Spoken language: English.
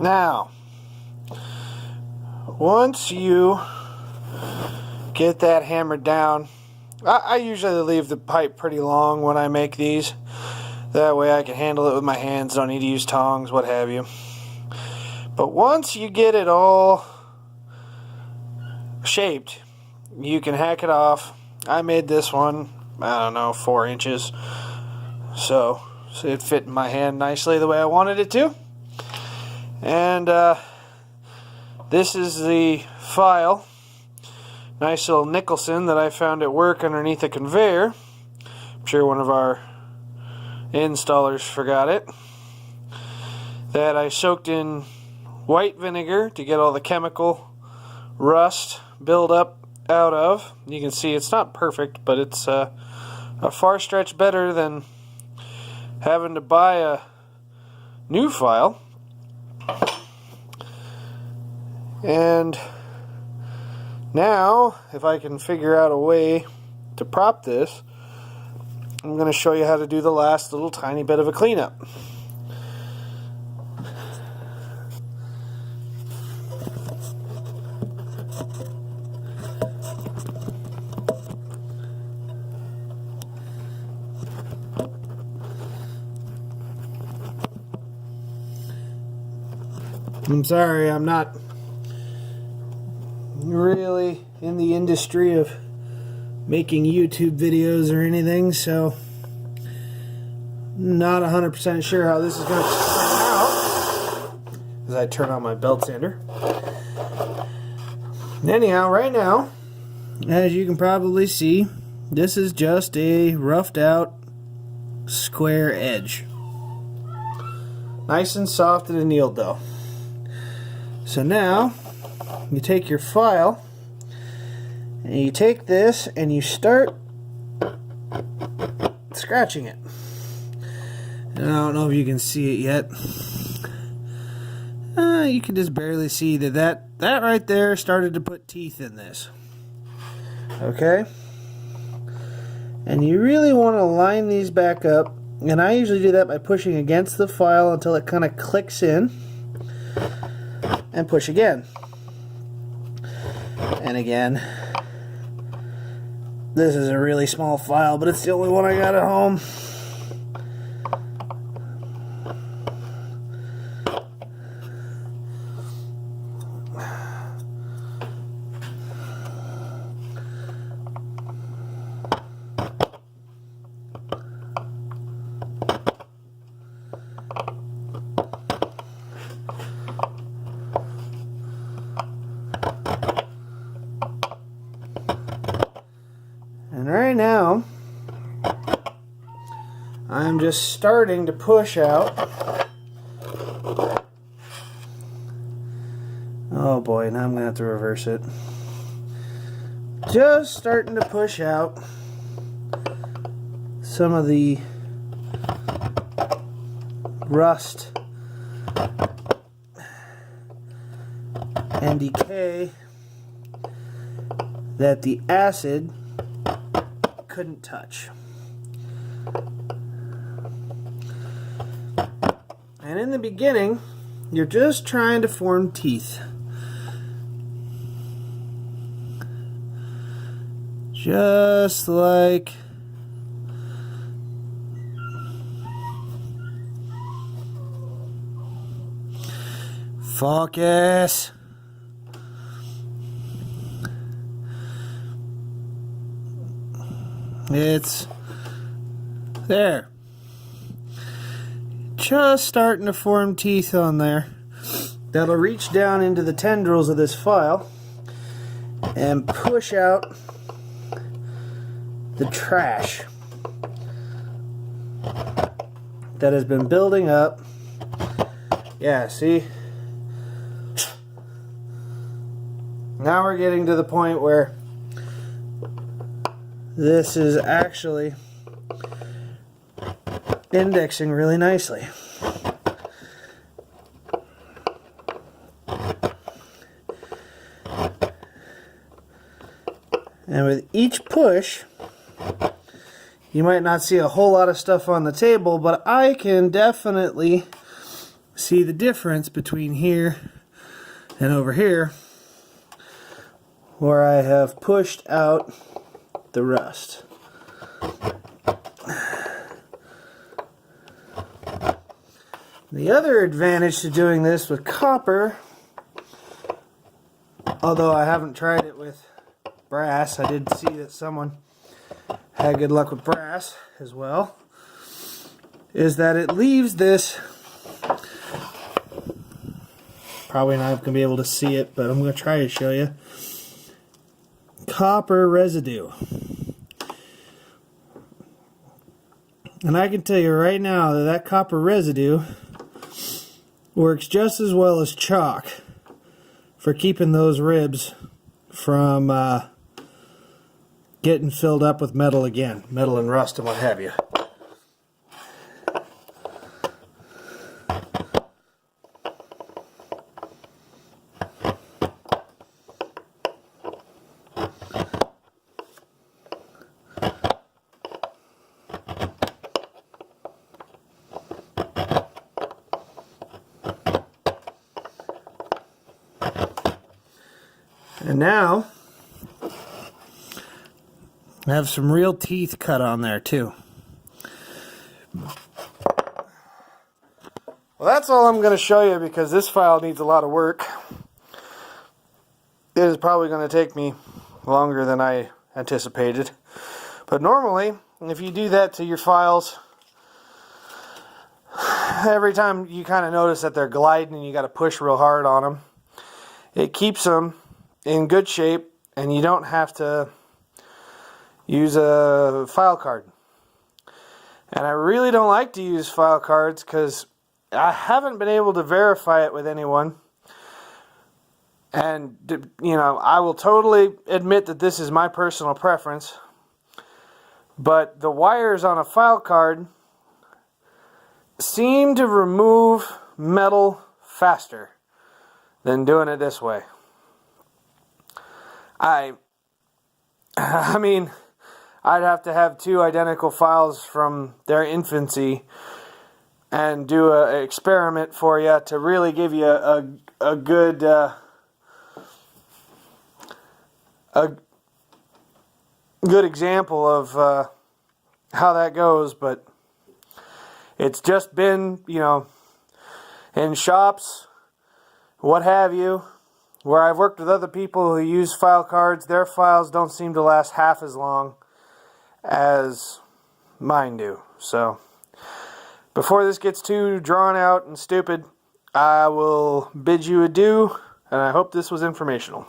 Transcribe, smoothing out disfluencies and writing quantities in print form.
Now, once you get that hammered down, I usually leave the pipe pretty long when I make these. That way I can handle it with my hands, don't need to use tongs, what have you. But once you get it all shaped, you can hack it off. I made this one, I don't know, 4 inches. So it fit in my hand nicely the way I wanted it to. And this is the file. Nice little Nicholson that I found at work underneath a conveyor. I'm sure one of our installers forgot it. That I soaked in white vinegar to get all the chemical rust buildup out of. You can see it's not perfect, but it's a far stretch better than having to buy a new file. And now, if I can figure out a way to prop this, I'm going to show you how to do the last little tiny bit of a cleanup. I'm sorry, I'm not really in the industry of making YouTube videos or anything, so not 100% sure how this is going to turn out as I turn on my belt sander. Anyhow, right now, as you can probably see, this is just a roughed out square edge. Nice and soft and annealed though. So now, you take your file, and you take this and you start scratching it. And I don't know if you can see it yet. You can just barely see that right there started to put teeth in this. Okay? And you really want to line these back up. And I usually do that by pushing against the file until it kind of clicks in. And push again. And again. This is a really small file, but it's the only one I got at home. And right now, I'm just starting to push out. Oh boy, now I'm going to have to reverse it. Just starting to push out some of the rust and decay that the acid couldn't touch. And in the beginning, you're just trying to form teeth. Just like focus. It's there. Just starting to form teeth on there. That'll reach down into the tendrils of this file and push out the trash that has been building up. Yeah, see? Now we're getting to the point where this is actually indexing really nicely. And with each push, you might not see a whole lot of stuff on the table, but I can definitely see the difference between here and over here, where I have pushed out the rust. The other advantage to doing this with copper, although I haven't tried it with brass, I did see that someone had good luck with brass as well, is that it leaves this, probably not going to be able to see it, but I'm going to try to show you, copper residue. And I can tell you right now that that copper residue works just as well as chalk for keeping those ribs from getting filled up with metal again, metal and rust and what have you. And now, I have some real teeth cut on there too. Well, that's all I'm going to show you because this file needs a lot of work. It is probably going to take me longer than I anticipated. But normally, if you do that to your files, every time you kind of notice that they're gliding and you got to push real hard on them, it keeps them in good shape and you don't have to use a file card. And I really don't like to use file cards because I haven't been able to verify it with anyone. And, you know, I will totally admit that this is my personal preference. But the wires on a file card seem to remove metal faster than doing it this way. I mean, I'd have to have two identical files from their infancy and do an experiment for you to really give you a good good example of how that goes. But it's just been, you know, in shops, what have you, where I've worked with other people who use file cards, their files don't seem to last half as long as mine do. So, before this gets too drawn out and stupid, I will bid you adieu, and I hope this was informational.